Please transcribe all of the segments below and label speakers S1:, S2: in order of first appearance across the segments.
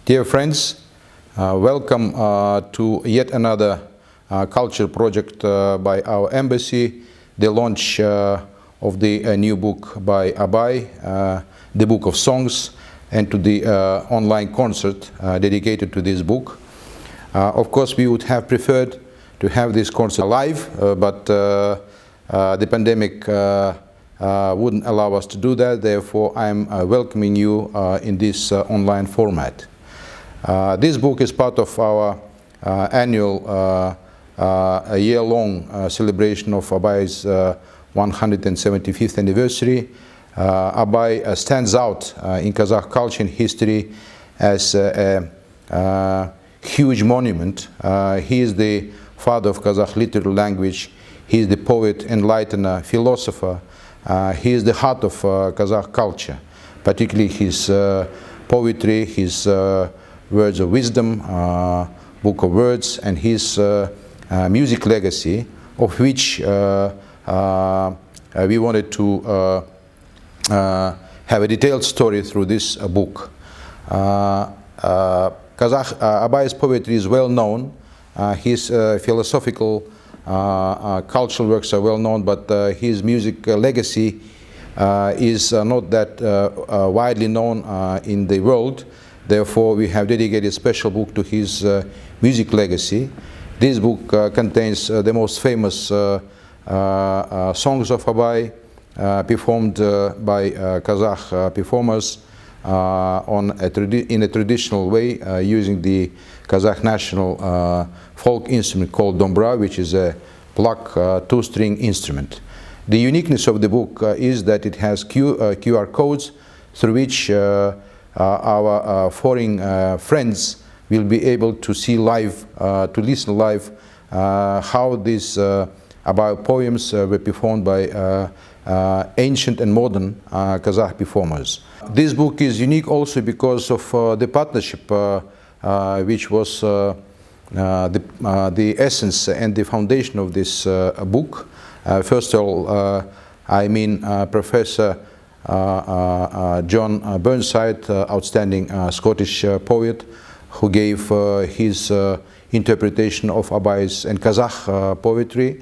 S1: Dear friends, welcome to yet another culture project by our embassy, the launch of the new book by Abai, the Book of Songs, and to the online concert dedicated to this book. Of course, we would have preferred to have this concert live, but the pandemic wouldn't allow us to do that. Therefore, I'm welcoming you in this online format. This book is part of our annual year-long celebration of Abai's 175th anniversary. Abai stands out in Kazakh culture and history as a huge monument. He is the father of Kazakh literary language. He is the poet, enlightener, philosopher. He is the heart of Kazakh culture, particularly his poetry, his words of wisdom, book of words, and his music legacy, of which we wanted to have a detailed story through this book. Abai's poetry is well known. His philosophical cultural works are well known, but his music legacy is not that widely known in the world. Therefore, we have dedicated a special book to his music legacy. This book contains the most famous songs of Abai, performed by Kazakh performers in a traditional way, using the Kazakh national folk instrument called dombra, which is a pluck two-string instrument. The uniqueness of the book is that it has QR codes through which our foreign friends will be able to see live, to listen live, how these Abai poems were performed by ancient and modern Kazakh performers. This book is unique also because of the partnership which was the essence and the foundation of this book. First of all, I mean Professor John Burnside, outstanding Scottish poet, who gave his interpretation of Abai's and Kazakh poetry.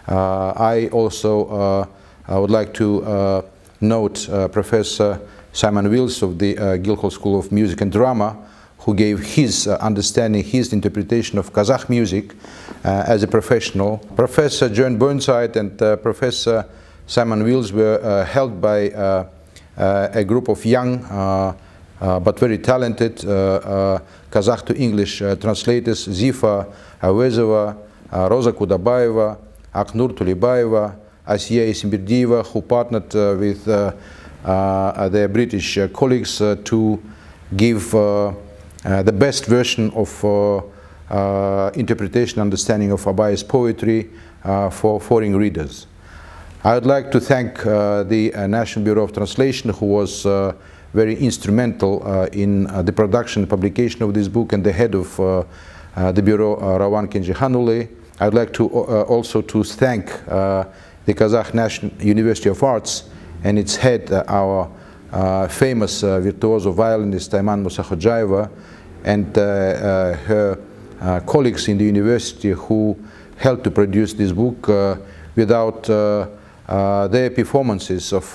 S1: I also would like to note Professor Simon Wills of the Guildhall School of Music and Drama, who gave his understanding, his interpretation of Kazakh music as a professional. Professor John Burnside and Professor Simon Wills were held by a group of young but very talented Kazakh to English translators, Zifa Avezova, Roza Kudabayeva, Aknur Tulibayeva, Asiya Isimbirdieva, who partnered with their British colleagues to give the best version of interpretation, understanding of Abai's poetry for foreign readers. I would like to thank the National Bureau of Translation, who was very instrumental in the production and publication of this book, and the head of the Bureau, Rawan Kenjihanule. I would like to also to thank the Kazakh National University of Arts and its head, our famous virtuoso violinist Ayman Musakhodjaeva, and her colleagues in the university who helped to produce this book. Without their performances of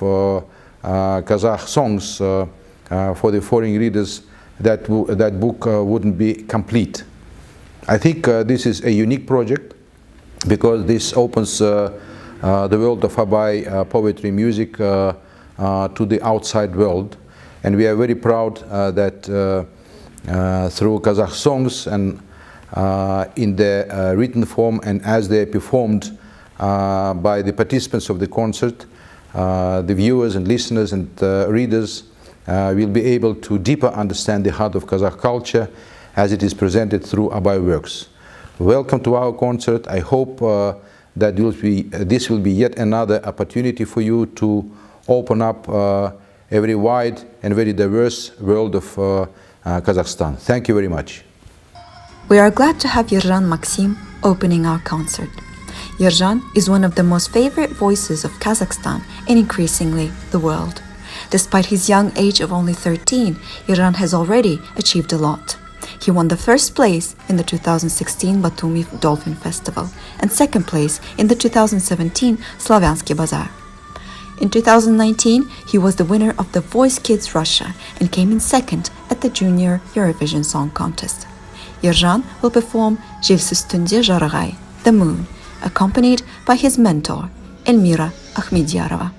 S1: Kazakh songs for the foreign readers, that book wouldn't be complete. I think this is a unique project because this opens the world of Abai poetry music to the outside world, and we are very proud that through Kazakh songs and in their written form and as they are performed by the participants of the concert, the viewers and listeners and readers will be able to deeper understand the heart of Kazakh culture as it is presented through Abai works. Welcome to our concert. I hope that this will be yet another opportunity for you to open up a very wide and very diverse world of Kazakhstan. Thank you very much.
S2: We are glad to have Yerjan Maxim opening our concert. Yerjan is one of the most favorite voices of Kazakhstan and increasingly the world. Despite his young age of only 13, Yerzhan has already achieved a lot. He won the first place in the 2016 Batumi Dolphin Festival and second place in the 2017 Slavyansky Bazaar. In 2019, he was the winner of The Voice Kids Russia and came in second at the Junior Eurovision Song Contest. Yerzhan will perform Jevsiz Tunde Jaragay, The Moon, accompanied by his mentor, Elmira Akhmedyarova.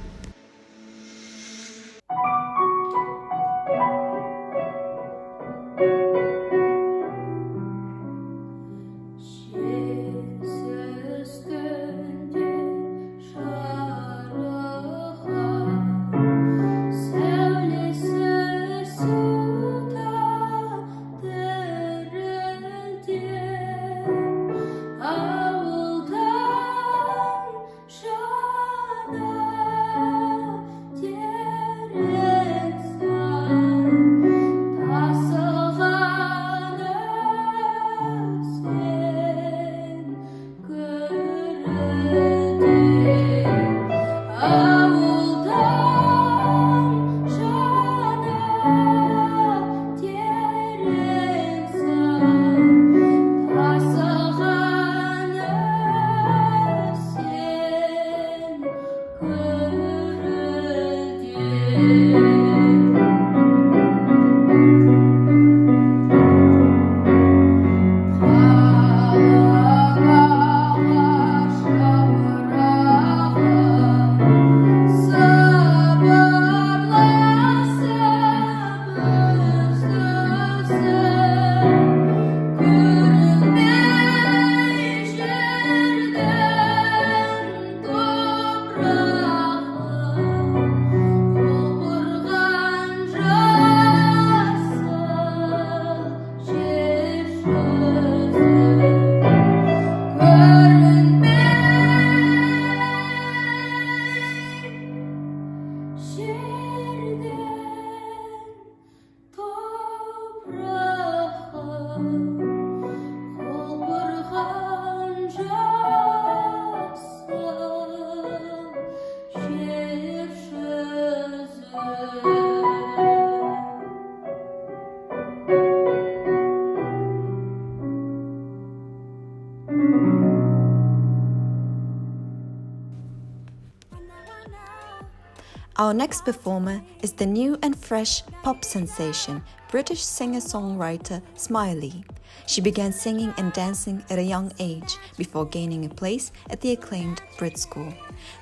S2: Our next performer is the new and fresh pop sensation, British singer-songwriter Smiley. She began singing and dancing at a young age before gaining a place at the acclaimed Brit School.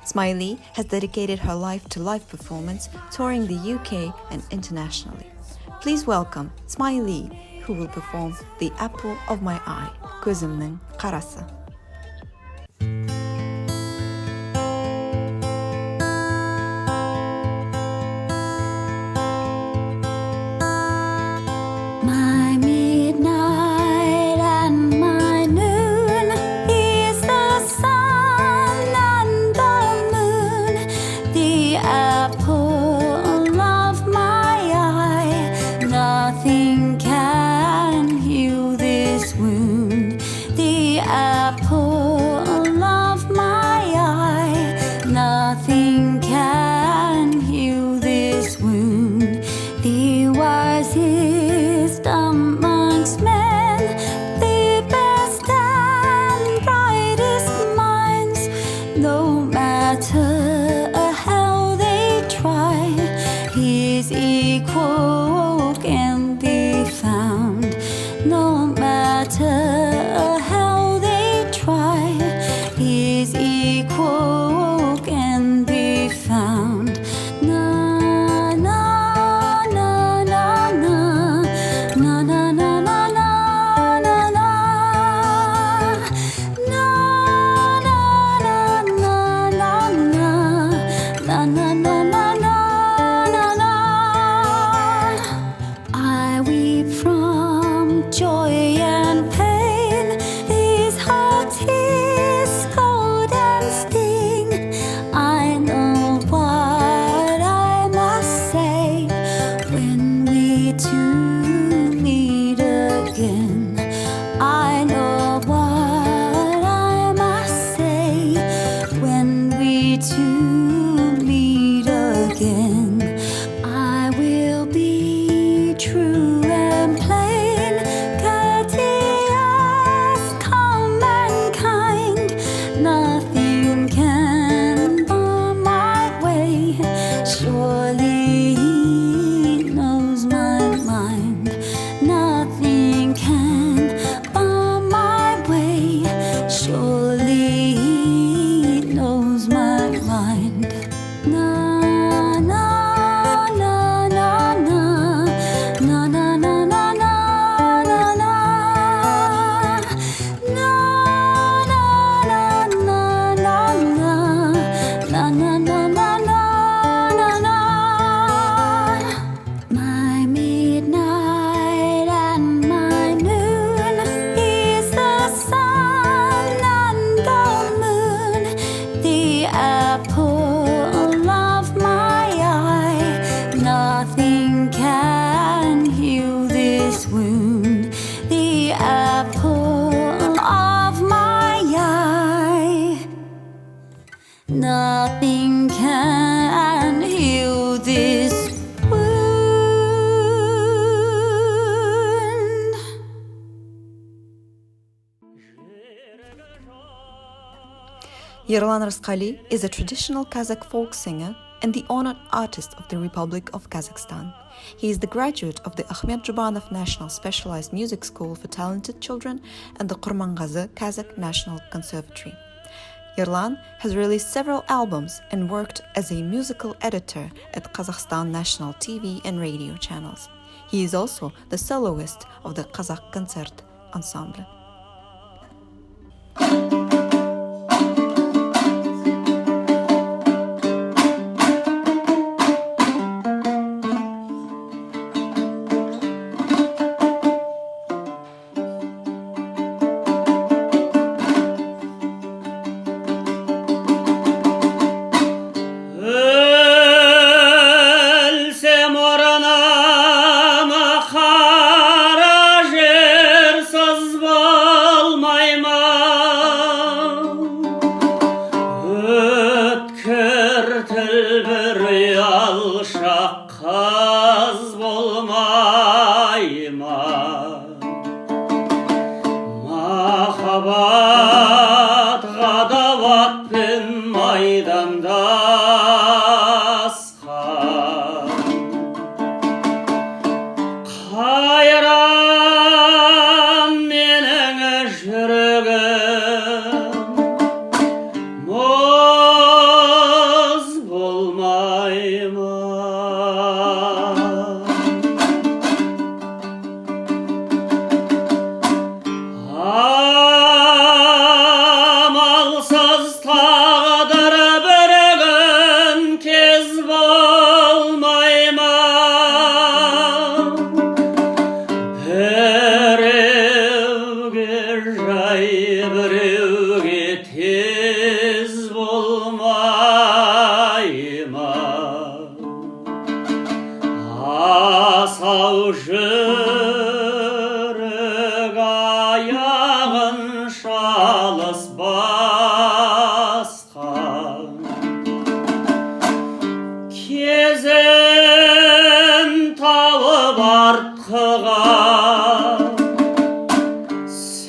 S2: Smiley has dedicated her life to live performance, touring the UK and internationally. Please welcome Smiley, who will perform The Apple of My Eye, Gözümün Karası.
S3: Joy and pain, these hearts his cold and steel. Nothing can bar my way. Surely he knows my mind. Nothing can bar my way. Surely he knows my mind. Na na na na na na na na na na na. My midnight and my noon is the sun and the moon, the apple of my eye. Nothing can heal this wound, the apple of my eye. Nothing can heal this wound.
S2: Yerlan Rızkali is a traditional Kazakh folk singer and the honored artist of the Republic of Kazakhstan. He is the graduate of the Ahmet Jubanov National Specialized Music School for Talented Children and the Kurmangazi Kazakh National Conservatory. Yerlan has released several albums and worked as a musical editor at Kazakhstan national TV and radio channels. He is also the soloist of the Kazakh Concert Ensemble.
S4: Ölsem oranama kara jersız bolmayman. Ötkür tilbir yalşak kaz bolmayman. Mahabat gadavat bin maydanda Hayran menin жүрегім Moz bolmayman Amalsız tağdır bir gün kez bolmayman Birevge jay, birevge tez bolmayman Asau jürek ayağın şalыс basқан Кезім тауып артқыға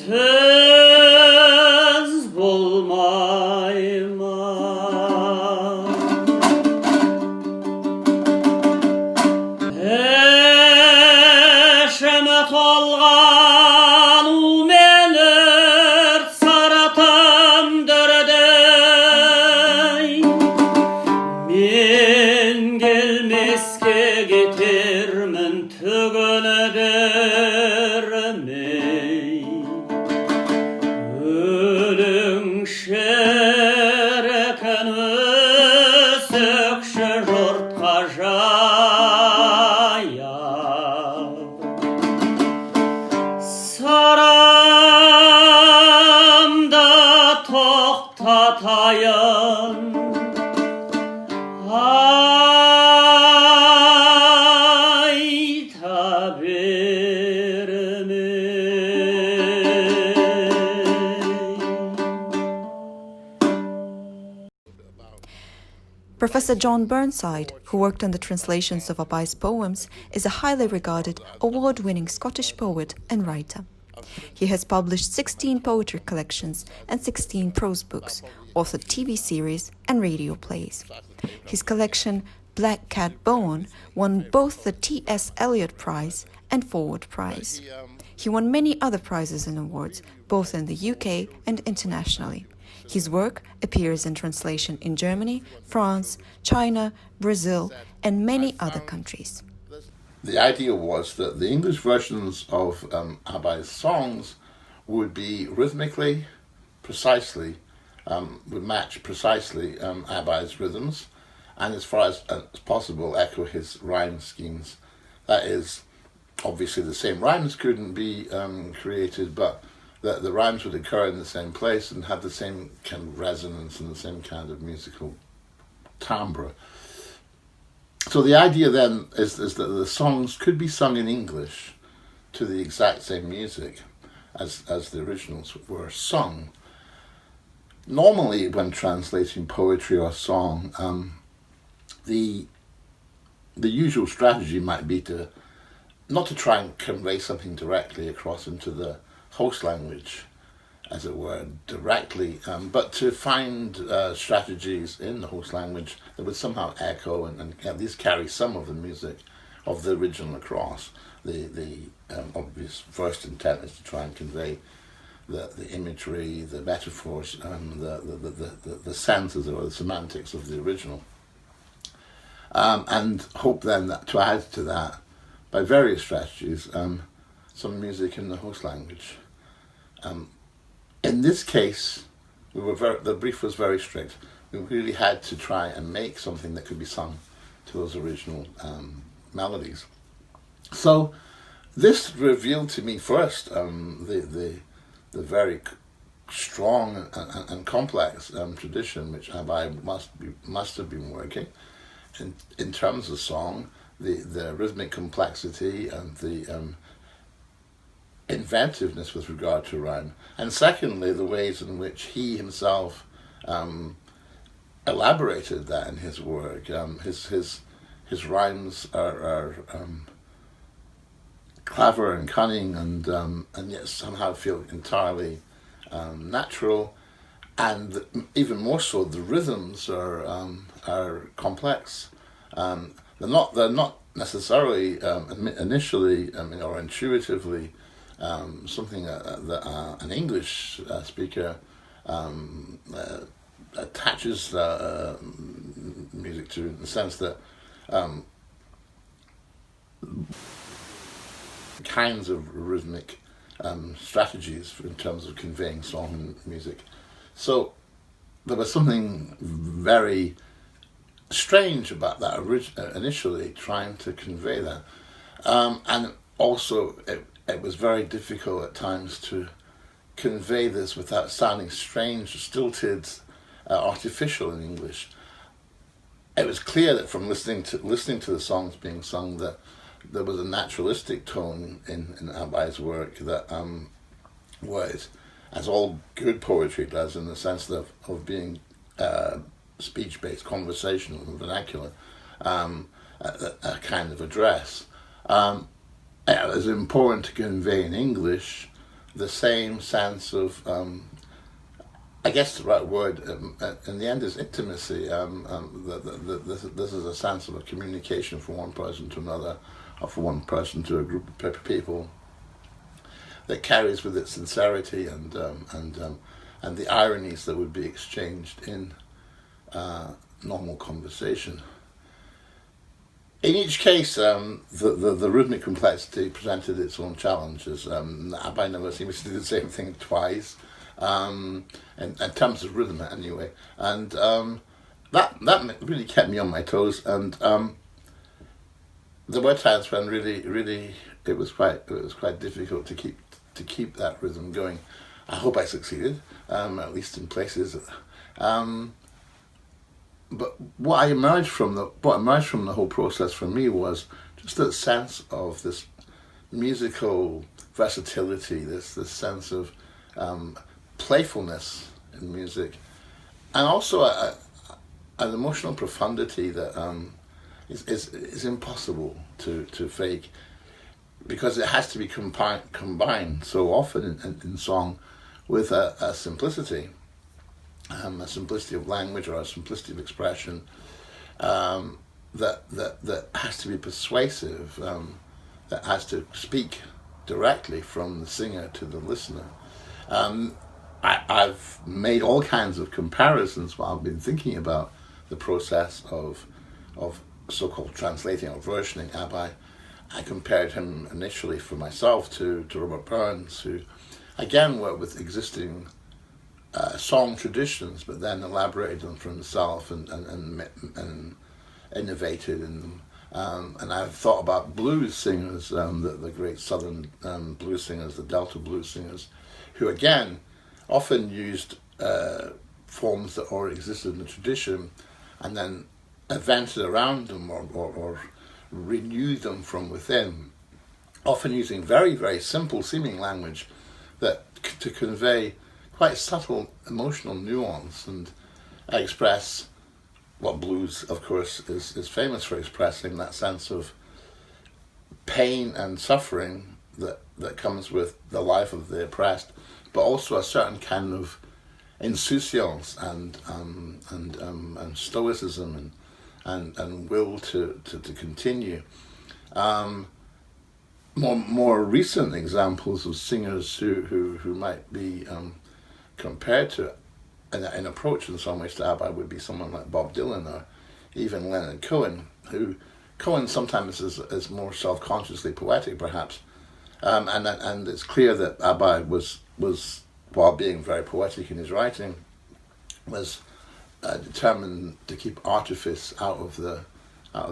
S4: Söz bolmayman Eşime tolgan u menir saratım dördey Men gelmeske getirmin tügünü dermey Ölün şerken ösükşü jurtqa jayar Saramda toktatayın Ayta bermey
S2: Professor John Burnside, who worked on the translations of Abai's poems, is a highly regarded, award-winning Scottish poet and writer. He has published 16 poetry collections and 16 prose books, authored TV series and radio plays. His collection Black Cat Bone won both the T.S. Eliot Prize and Forward Prize. He won many other prizes and awards, both in the UK and internationally. His work appears in translation in Germany, France, China, Brazil, and many other countries.
S5: The idea was that the English versions of Abai's songs would be rhythmically, precisely, would match precisely Abai's rhythms, and as far as possible echo his rhyme schemes. That is, obviously the same rhymes couldn't be created, but the rhymes would occur in the same place and have the same kind of resonance and the same kind of musical timbre. So the idea then is that the songs could be sung in English to the exact same music as the originals were sung. Normally, when translating poetry or song, the usual strategy might be not to try and convey something directly across into the host language, as it were, directly, but to find strategies in the host language that would somehow echo and at least carry some of the music of the original across. The obvious first intent is to try and convey the imagery, the metaphors, the senses or the semantics of the original. And hope then that to add to that, by various strategies, some music in the host language. In this case, the brief was very strict. We really had to try and make something that could be sung to those original melodies. So this revealed to me first the very strong and complex tradition which Abai must have been working in terms of song, the rhythmic complexity and the inventiveness with regard to rhyme, and secondly the ways in which he himself elaborated that in his work. His rhymes are clever and cunning and yet somehow feel entirely natural, and even more so the rhythms are complex. They're not necessarily initially or intuitively something that an English speaker attaches music to, in the sense that kinds of rhythmic strategies in terms of conveying song and music. So there was something very strange about that initially, trying to convey that. And also it was very difficult at times to convey this without sounding strange, stilted, artificial in English. It was clear that from listening to the songs being sung that there was a naturalistic tone in Abai's work that was, as all good poetry does, in the sense of being speech-based, conversational, and vernacular, a kind of address. It was important to convey in English the same sense of, I guess the right word in the end is intimacy. This is a sense of a communication from one person to another, or from one person to a group of people, that carries with it sincerity and the ironies that would be exchanged in normal conversation. In each case, the rhythmic complexity presented its own challenges. Abai never seems to do the same thing twice, in terms of rhythm anyway. And that really kept me on my toes. And there were times when really it was quite difficult to keep that rhythm going. I hope I succeeded, at least in places. But what emerged from the whole process for me was just that sense of this musical versatility, this sense of playfulness in music, and also an emotional profundity that is impossible to fake. because it has to be combined so often in song with a simplicity of language or a simplicity of expression that has to be persuasive, that has to speak directly from the singer to the listener. I've made all kinds of comparisons while I've been thinking about the process of so-called translating or versioning Abai. I compared him initially for myself to Robert Burns, who again worked with existing song traditions, but then elaborated them for himself and innovated in them. And I've thought about blues singers, the great southern blues singers, the Delta blues singers, who again often used forms that already existed in the tradition and then invented around them or renewed them from within, often using very, very simple seeming language that to convey quite subtle emotional nuance and express what blues, of course, is famous for expressing, that sense of pain and suffering that comes with the life of the oppressed, but also a certain kind of insouciance and stoicism and will to continue. More recent examples of singers who might be compared to an approach in some ways to Abai would be someone like Bob Dylan or even Leonard Cohen, who Cohen sometimes is more self-consciously poetic perhaps, and it's clear that Abai was while being very poetic in his writing, was determined to keep artifice out of the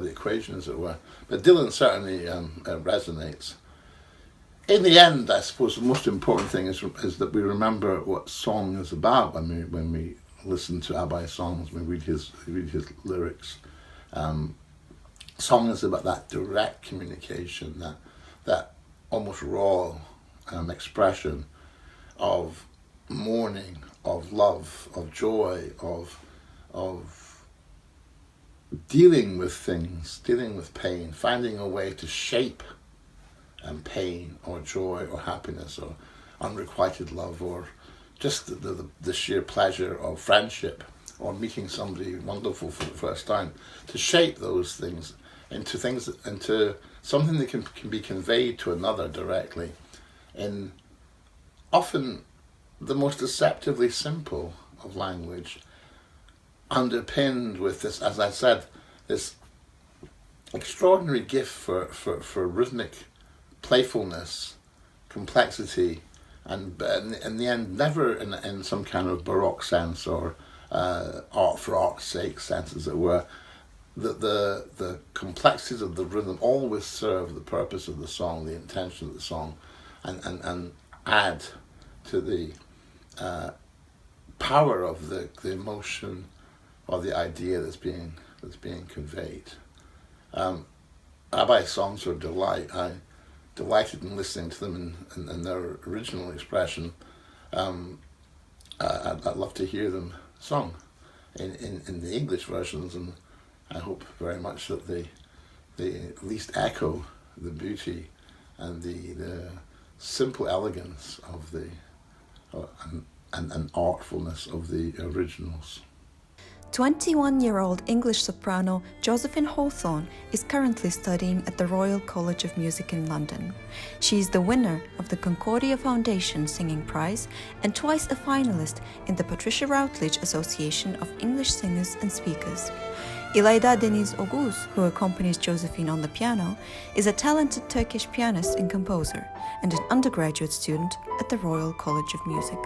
S5: equation, as it were. But Dylan certainly resonates. In the end, I suppose the most important thing is that we remember what song is about when we listen to Abai's songs, when we read his lyrics. Song is about that direct communication, that almost raw expression of mourning, of love, of joy, of dealing with things, dealing with pain, finding a way to shape pain or joy or happiness or unrequited love or just the sheer pleasure of friendship or meeting somebody wonderful for the first time, to shape those things into something that can be conveyed to another directly in often the most deceptively simple of language, underpinned with this, as I said, this extraordinary gift for rhythmic playfulness, complexity, and in the end, never in some kind of Baroque sense or art for art's sake sense, as it were. The complexities of the rhythm always serve the purpose of the song, the intention of the song, and add to the power of the emotion or the idea that's being conveyed. Abai's songs are a delight. I delighted in listening to them in their original expression. I'd love to hear them sung in the English versions, and I hope very much that they at least echo the beauty and the simple elegance of and artfulness of the originals.
S2: 21-year-old English soprano Josephine Hawthorne is currently studying at the Royal College of Music in London. She is the winner of the Concordia Foundation Singing Prize and twice a finalist in the Patricia Routledge Association of English Singers and Speakers. İlayda Deniz Oguz, who accompanies Josephine on the piano, is a talented Turkish pianist and composer and an undergraduate student at the Royal College of Music.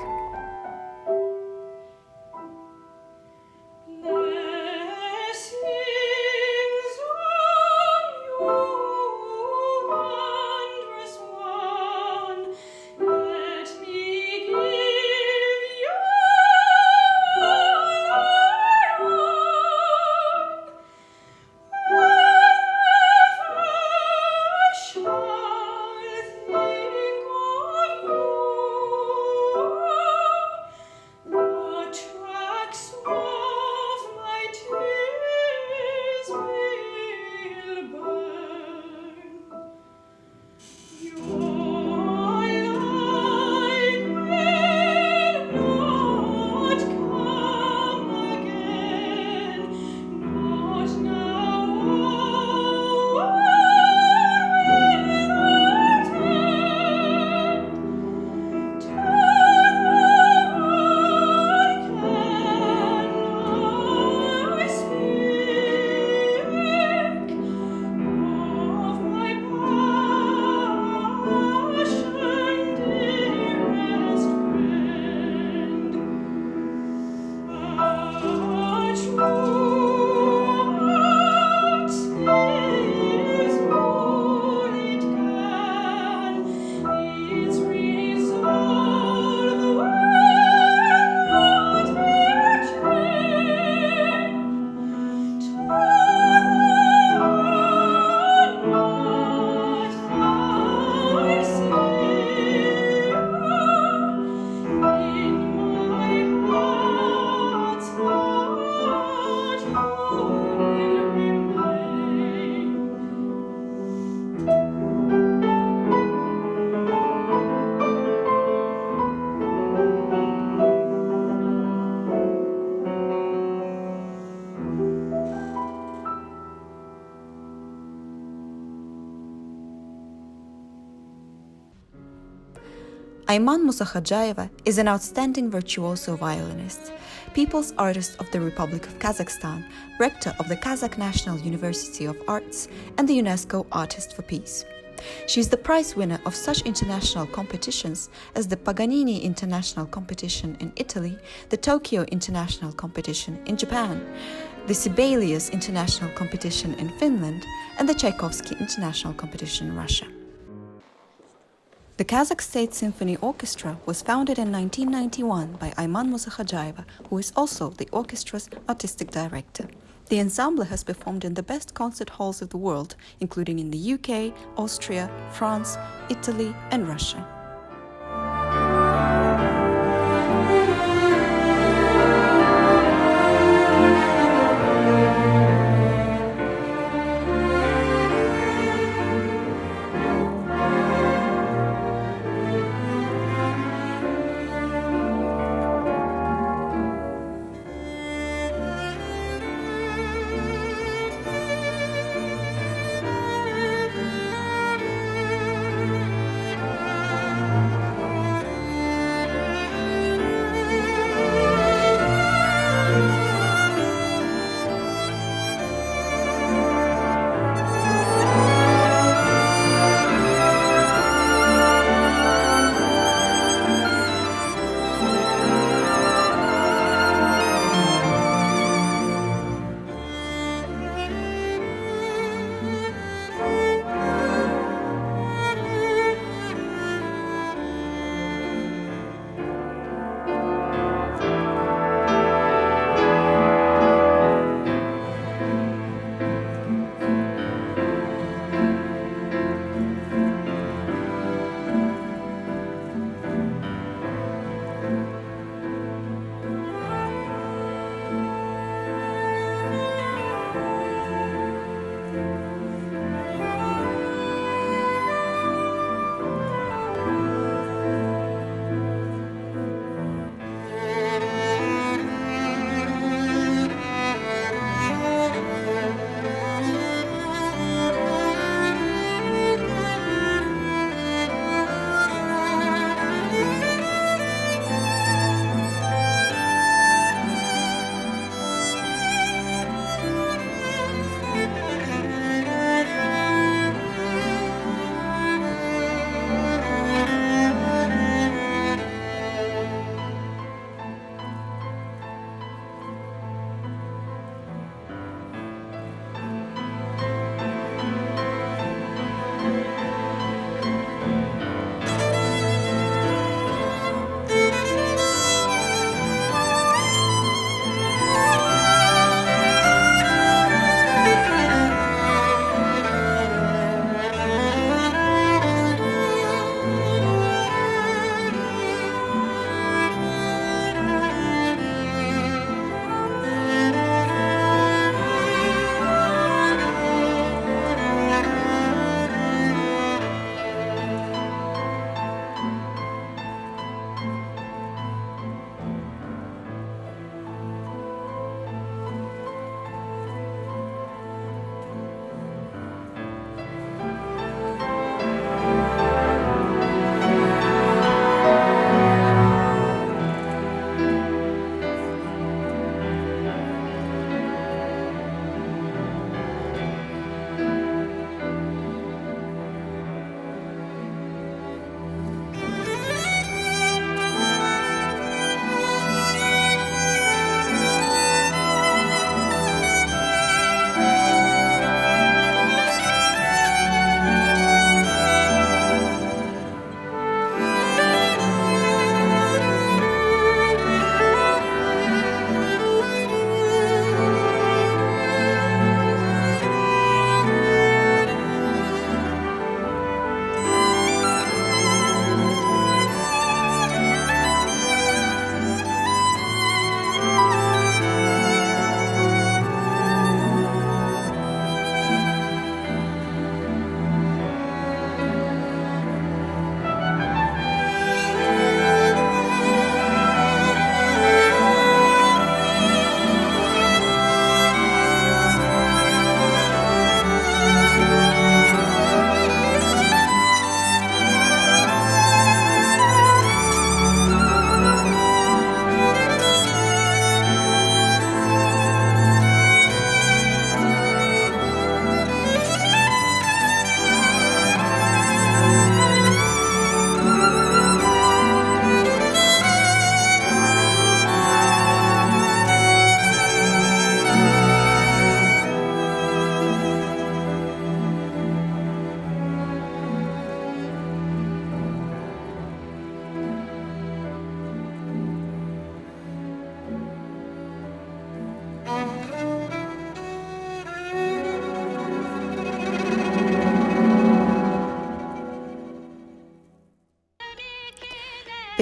S3: Shall think of you.
S2: Ayman Musakhadjayeva is an outstanding virtuoso violinist, People's Artist of the Republic of Kazakhstan, Rector of the Kazakh National University of Arts, and the UNESCO Artist for Peace. She is the prize winner of such international competitions as the Paganini International Competition in Italy, the Tokyo International Competition in Japan, the Sibelius International Competition in Finland, and the Tchaikovsky International Competition in Russia. The Kazakh State Symphony Orchestra was founded in 1991 by Ayman Musakhadjayeva, who is also the orchestra's artistic director. The ensemble has performed in the best concert halls of the world, including in the UK, Austria, France, Italy, and Russia.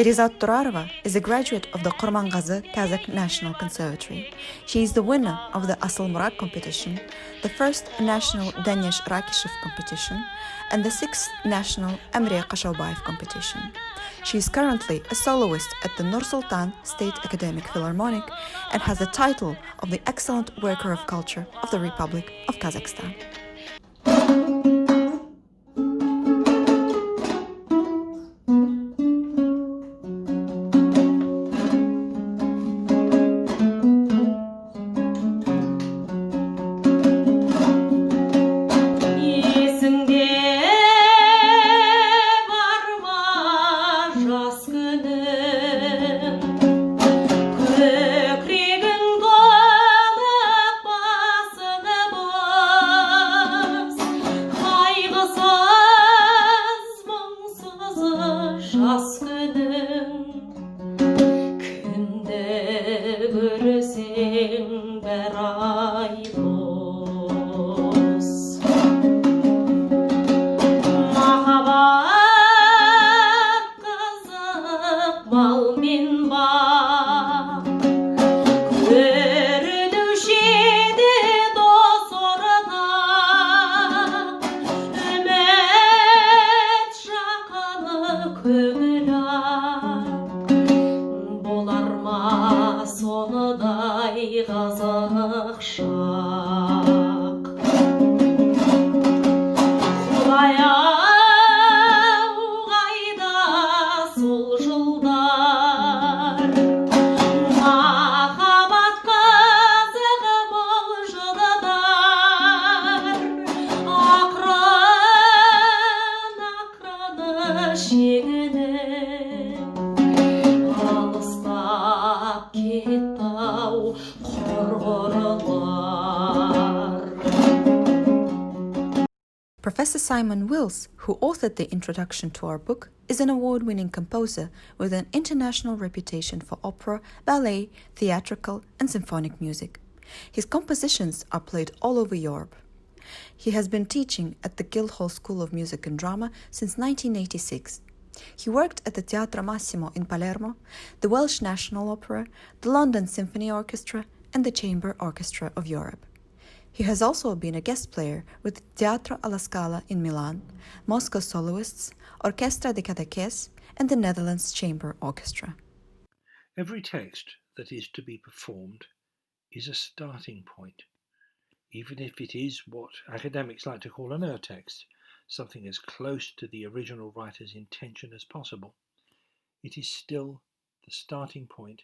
S2: Perizat Turarova is a graduate of the Kurmangazi Kazakh National Conservatory. She is the winner of the Asıl Murat competition, the first national Danish Rakishev competition, and the sixth national Emre Kashabayev competition. She is currently a soloist at the Nur Sultan State Academic Philharmonic and has the title of the Excellent Worker of Culture of the Republic of Kazakhstan. Professor Simon Wills, who authored the introduction to our book, is an award-winning composer with an international reputation for opera, ballet, theatrical, and symphonic music. His compositions are played all over Europe. He has been teaching at the Guildhall School of Music and Drama since 1986. He worked at the Teatro Massimo in Palermo, the Welsh National Opera, the London Symphony Orchestra, and the Chamber Orchestra of Europe. He has also been a guest player with Teatro alla Scala in Milan, Moscow Soloists, Orchestra de Cadaqués, and the Netherlands Chamber Orchestra.
S6: Every text that is to be performed is a starting point, even if it is what academics like to call an ur-text, something as close to the original writer's intention as possible. It is still the starting point,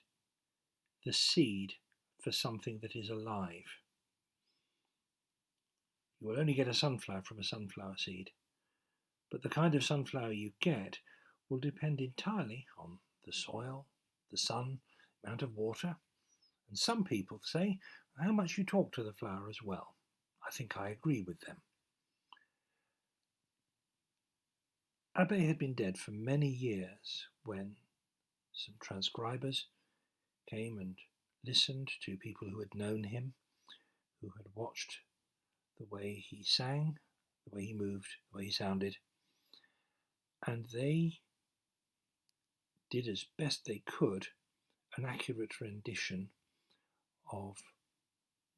S6: the seed for something that is alive. You will only get a sunflower from a sunflower seed, but the kind of sunflower you get will depend entirely on the soil, the sun, the amount of water, and some people say how much you talk to the flower as well. I think I agree with them. Abai had been dead for many years when some transcribers came and listened to people who had known him, who had watched the way he sang, the way he moved, the way he sounded, and they did as best they could an accurate rendition of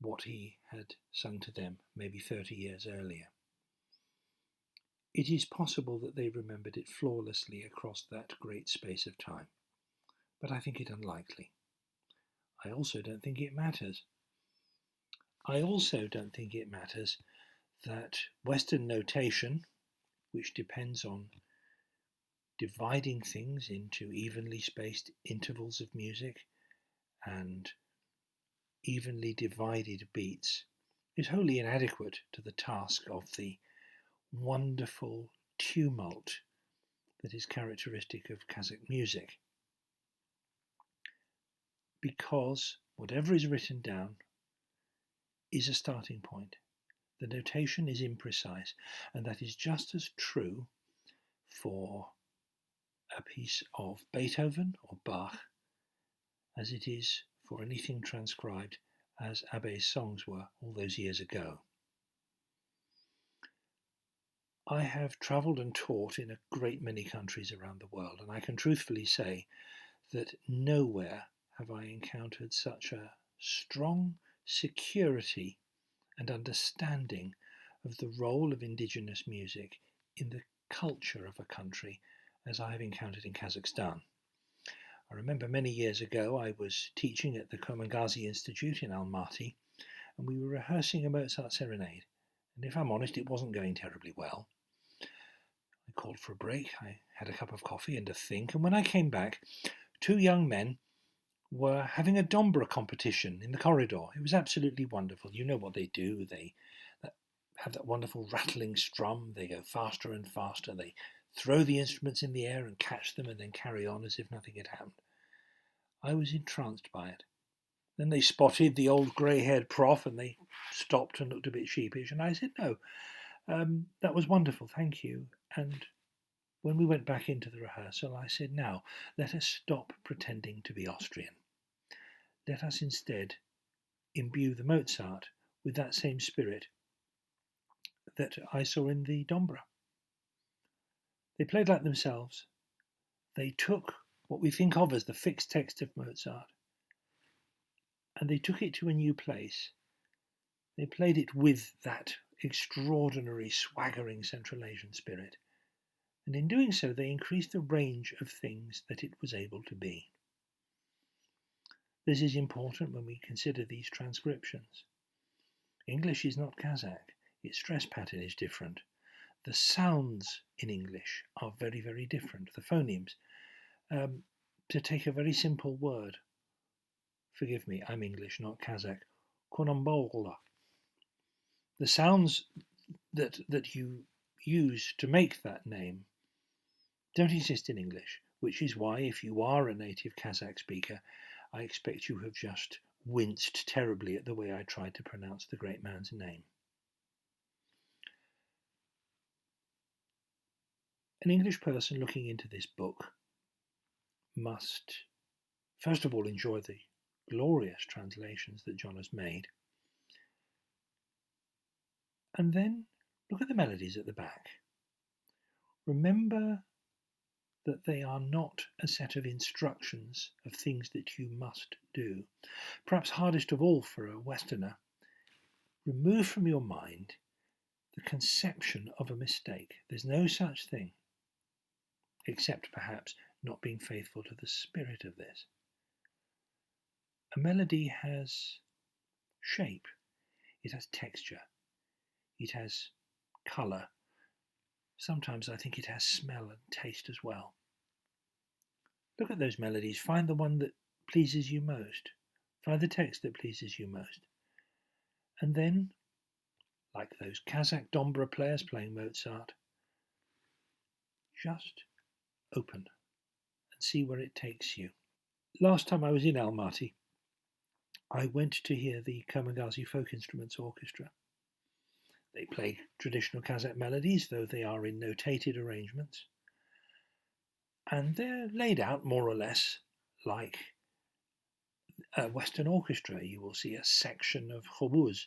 S6: what he had sung to them maybe 30 years earlier. It is possible that they remembered it flawlessly across that great space of time, but I think it unlikely. I also don't think it matters. I also don't think it matters that Western notation, which depends on dividing things into evenly spaced intervals of music and evenly divided beats, is wholly inadequate to the task of the wonderful tumult that is characteristic of Kazakh music. Because whatever is written down is a starting point. The notation is imprecise, and that is just as true for a piece of Beethoven or Bach as it is for anything transcribed as Abai's songs were all those years ago. I have travelled and taught in a great many countries around the world, and I can truthfully say that nowhere have I encountered such a strong security and understanding of the role of indigenous music in the culture of a country as I have encountered in Kazakhstan. I remember many years ago I was teaching at the Komangazi Institute in Almaty, and we were rehearsing a Mozart serenade, and if I'm honest, it wasn't going terribly well. I called for a break, I had a cup of coffee and a think, and when I came back, two young men were having a dombra competition in the corridor. It was absolutely wonderful. You know what they do. They have that wonderful rattling strum. They go faster and faster. They throw the instruments in the air and catch them and then carry on as if nothing had happened. I was entranced by it. Then they spotted the old grey-haired prof and they stopped and looked a bit sheepish. And I said, no, that was wonderful, thank you. And when we went back into the rehearsal, I said, now, let us stop pretending to be Austrian. Let us instead imbue the Mozart with that same spirit that I saw in the Dombra. They played like themselves. They took what we think of as the fixed text of Mozart, and they took it to a new place. They played it with that extraordinary, swaggering Central Asian spirit, and in doing so they increased the range of things that it was able to be. This is important when we consider these transcriptions. English is not Kazakh. Its stress pattern is different. The sounds in English are very, very different. The phonemes. To take a very simple word, forgive me, I'm English, not Kazakh, konambola. The sounds that you use to make that name don't exist in English, which is why, if you are a native Kazakh speaker, I expect you have just winced terribly at the way I tried to pronounce the great man's name. An English person looking into this book must, first of all, enjoy the glorious translations that John has made, and then look at the melodies at the back. Remember that they are not a set of instructions of things that you must do. Perhaps hardest of all for a Westerner, remove from your mind the conception of a mistake. There's no such thing, except perhaps not being faithful to the spirit of this. A melody has shape, it has texture, it has colour. Sometimes I think it has smell and taste as well. Look at those melodies, find the one that pleases you most, find the text that pleases you most, and then, like those Kazakh Dombra players playing Mozart, just open and see where it takes you. Last time I was in Almaty, I went to hear the Komangazi Folk Instruments Orchestra. They play traditional Kazakh melodies, though they are in notated arrangements. And they're laid out more or less like a Western orchestra. You will see a section of khobuz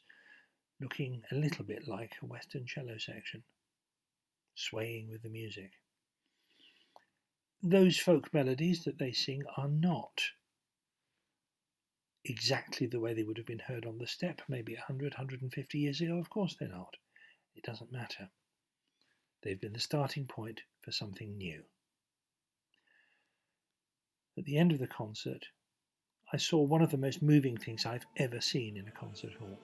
S6: looking a little bit like a Western cello section, swaying with the music. Those folk melodies that they sing are not exactly the way they would have been heard on the steppe maybe 100, 150 years ago. Of course they're not. It doesn't matter. They've been the starting point for something new. At the end of the concert, I saw one of the most moving things I've ever seen in a concert hall.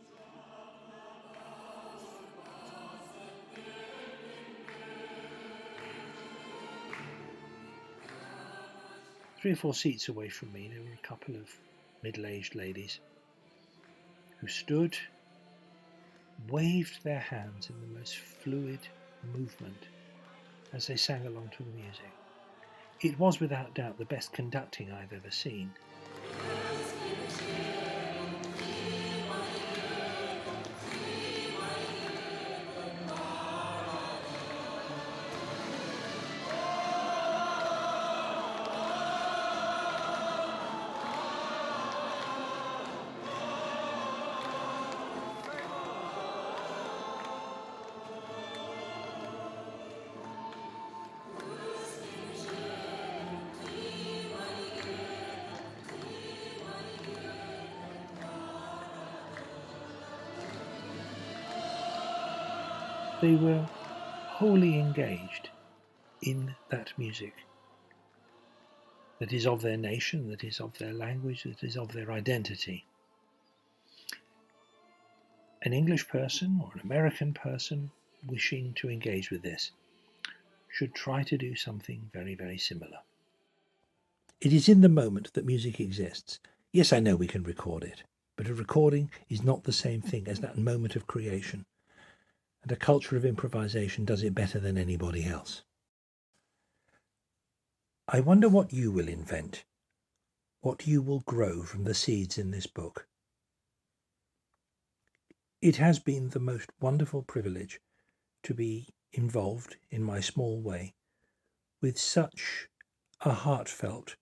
S6: Three or four seats away from me, there were a couple of middle-aged ladies who stood, waved their hands in the most fluid movement as they sang along to the music. It was without doubt the best conducting I've ever seen. they were wholly engaged in that music that is of their nation, that is of their language, that is of their identity. An English person or an American person wishing to engage with this should try to do something very, very similar. It is in the moment that music exists. Yes, I know we can record it, but a recording is not the same thing as that moment of creation, and a culture of improvisation does it better than anybody else. I wonder what you will invent, what you will grow from the seeds in this book. It has been the most wonderful privilege to be involved in my small way with such a heartfelt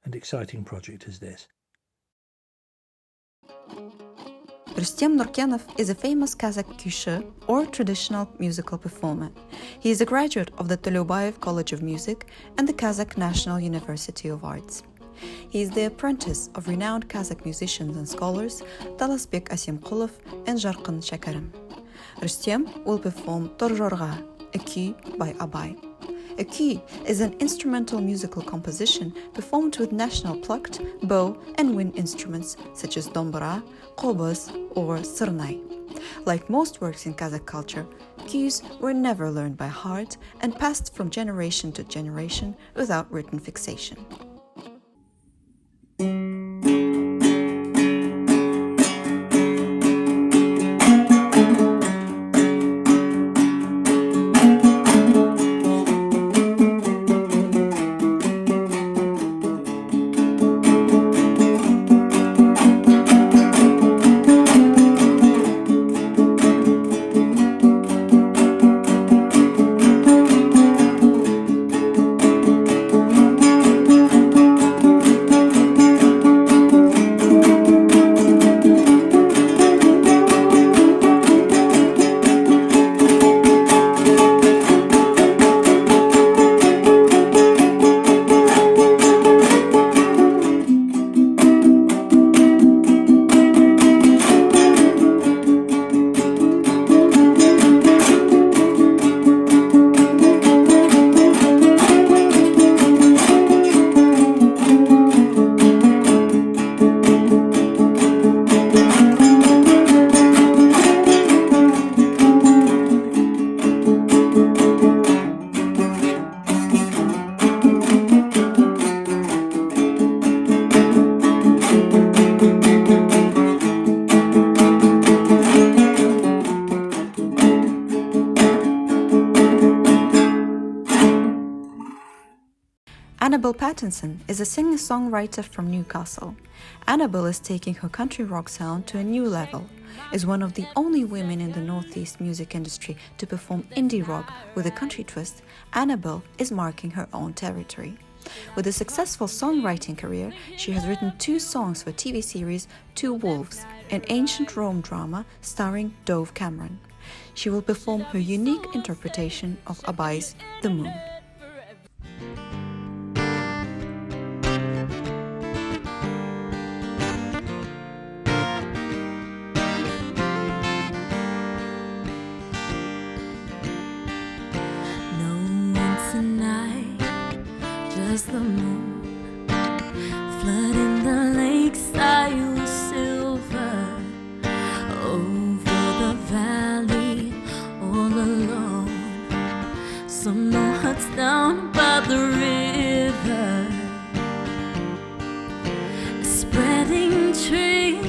S6: and exciting project as this.
S2: Rustem Nurkenov is a famous Kazakh kusha or traditional musical performer. He is a graduate of the Tolyobayev College of Music and the Kazakh National University of Arts. He is the apprentice of renowned Kazakh musicians and scholars Talasbek Asimkulov and Jarqin Shakarim. Rustem will perform Torjorga, a key by Abai. A key is an instrumental musical composition performed with national plucked, bow and wind instruments such as dombra, qobuz or sirnai. Like most works in Kazakh culture, keys were never learned by heart and passed from generation to generation without written fixation. Annabel Pattinson is a singer-songwriter from Newcastle. Annabel is taking her country rock sound to a new level, is one of the only women in the Northeast music industry to perform indie rock with a country twist. Annabel is marking her own territory. With a successful songwriting career, she has written 2 songs for TV series Two Wolves, an ancient Rome drama starring Dove Cameron. She will perform her unique interpretation of Abai's The Moon.
S3: The moon flooding the lakeside with silver over the valley all alone. Some no huts down by the river, a spreading tree,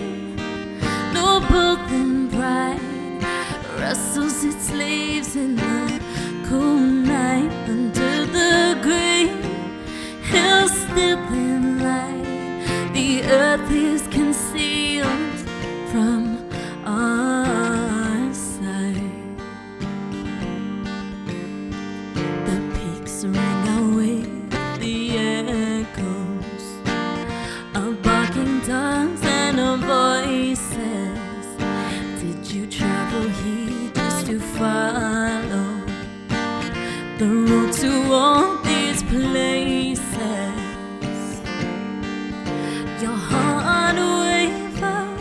S3: noble and bright, rustles its leaves in the cool night under the green hills still in light. The earth is concealed from our sight. The peaks ring out with the echoes of barking dogs and of voices. Did you travel here just to follow the road to all these places? Your heart wavered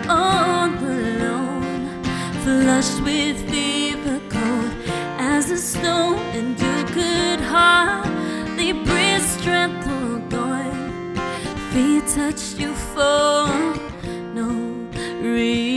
S3: all alone, flushed with fever, touched you for no reason.